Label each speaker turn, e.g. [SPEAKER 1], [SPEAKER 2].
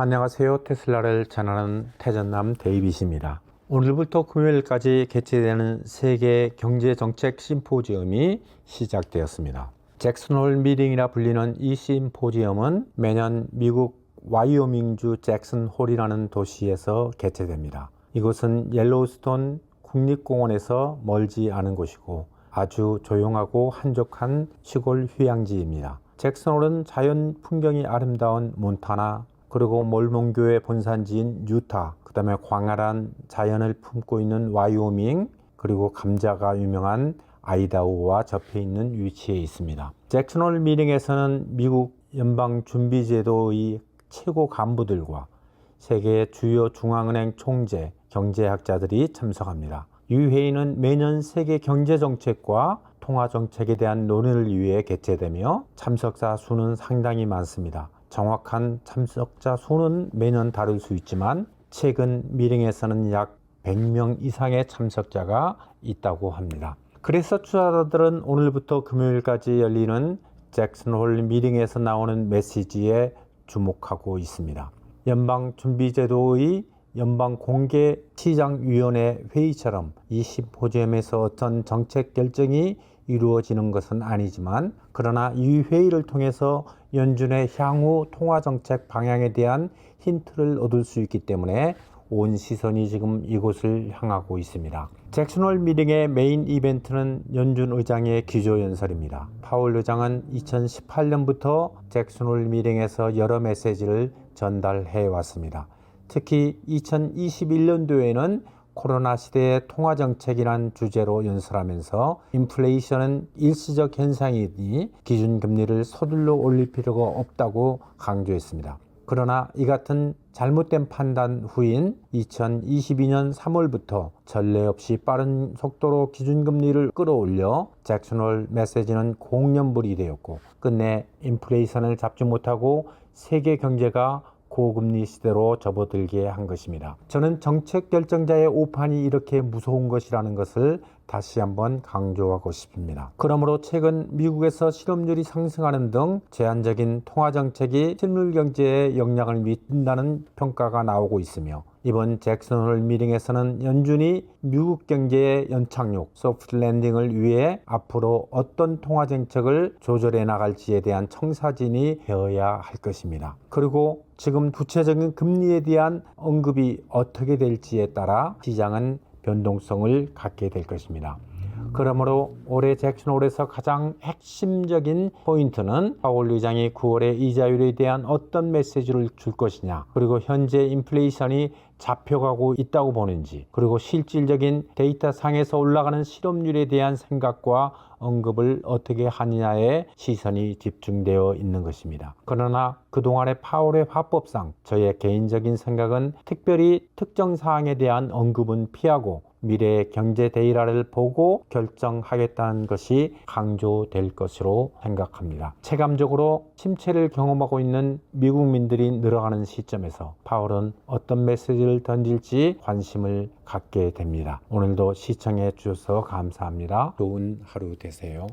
[SPEAKER 1] 안녕하세요. 테슬라를 전하는 태전남 데이빗입니다. 오늘부터 금요일까지 개최되는 세계 경제정책 심포지엄이 시작되었습니다. 잭슨홀 미팅이라 불리는 이 심포지엄은 매년 미국 와이오밍주 잭슨홀이라는 도시에서 개최됩니다. 이곳은 옐로우스톤 국립공원에서 멀지 않은 곳이고 아주 조용하고 한적한 시골 휴양지입니다. 잭슨홀은 자연 풍경이 아름다운 몬타나, 그리고 몰몬교의 본산지인 유타, 그 다음에 광활한 자연을 품고 있는 와이오밍, 그리고 감자가 유명한 아이다호와 접해 있는 위치에 있습니다. 잭슨홀 미팅에서는 미국 연방준비제도의 최고 간부들과 세계 주요 중앙은행 총재, 경제학자들이 참석합니다. 이 회의는 매년 세계 경제정책과 통화정책에 대한 논의를 위해 개최되며 참석자 수는 상당히 많습니다. 정확한 참석자 수는 매년 다를 수 있지만 최근 미팅에서는 약 100명 이상의 참석자가 있다고 합니다. 그래서 투자자들은 오늘부터 금요일까지 열리는 잭슨홀 미팅에서 나오는 메시지에 주목하고 있습니다. 연방준비제도의 연방공개시장위원회 회의처럼 이 심포지엄에서 어떤 정책 결정이 이루어지는 것은 아니지만, 그러나 이 회의를 통해서 연준의 향후 통화정책 방향에 대한 힌트를 얻을 수 있기 때문에 온 시선이 지금 이곳을 향하고 있습니다. 잭슨홀 미팅의 메인 이벤트는 연준 의장의 기조연설입니다. 파월 의장은 2018년부터 잭슨홀 미팅에서 여러 메시지를 전달해 왔습니다. 특히 2021년도에는 코로나 시대의 통화정책이란 주제로 연설하면서 인플레이션은 일시적 현상이니 기준금리를 서둘러 올릴 필요가 없다고 강조했습니다. 그러나 이 같은 잘못된 판단 후인 2022년 3월부터 전례 없이 빠른 속도로 기준금리를 끌어올려 잭슨홀 메시지는 공연불이 되었고, 끝내 인플레이션을 잡지 못하고 세계 경제가 고금리 시대로 접어들게 한 것입니다. 저는 정책 결정자의 오판이 이렇게 무서운 것이라는 것을 다시 한번 강조하고 싶습니다. 그러므로 최근 미국에서 실업률이 상승하는 등 제한적인 통화정책이 실물 경제에 영향을 미친다는 평가가 나오고 있으며, 이번 잭슨홀 미팅에서는 연준이 미국 경제의 연착륙, 소프트 랜딩을 위해 앞으로 어떤 통화정책을 조절해 나갈지에 대한 청사진이 되어야 할 것입니다. 그리고 지금 구체적인 금리에 대한 언급이 어떻게 될지에 따라 시장은 변동성을 갖게 될 것입니다. 그러므로 올해 잭슨홀에서 가장 핵심적인 포인트는 파월 의장이 9월에 이자율에 대한 어떤 메시지를 줄 것이냐, 그리고 현재 인플레이션이 잡혀가고 있다고 보는지, 그리고 실질적인 데이터 상에서 올라가는 실업률에 대한 생각과 언급을 어떻게 하느냐에 시선이 집중되어 있는 것입니다. 그러나 그동안의 파월의 화법상 저의 개인적인 생각은 특별히 특정 사항에 대한 언급은 피하고 미래의 경제 데이터를 보고 결정하겠다는 것이 강조될 것으로 생각합니다. 체감적으로 침체를 경험하고 있는 미국민들이 늘어가는 시점에서 파월은 어떤 메시지를 던질지 관심을 갖게 됩니다. 오늘도 시청해 주셔서 감사합니다. 좋은 하루 되세요.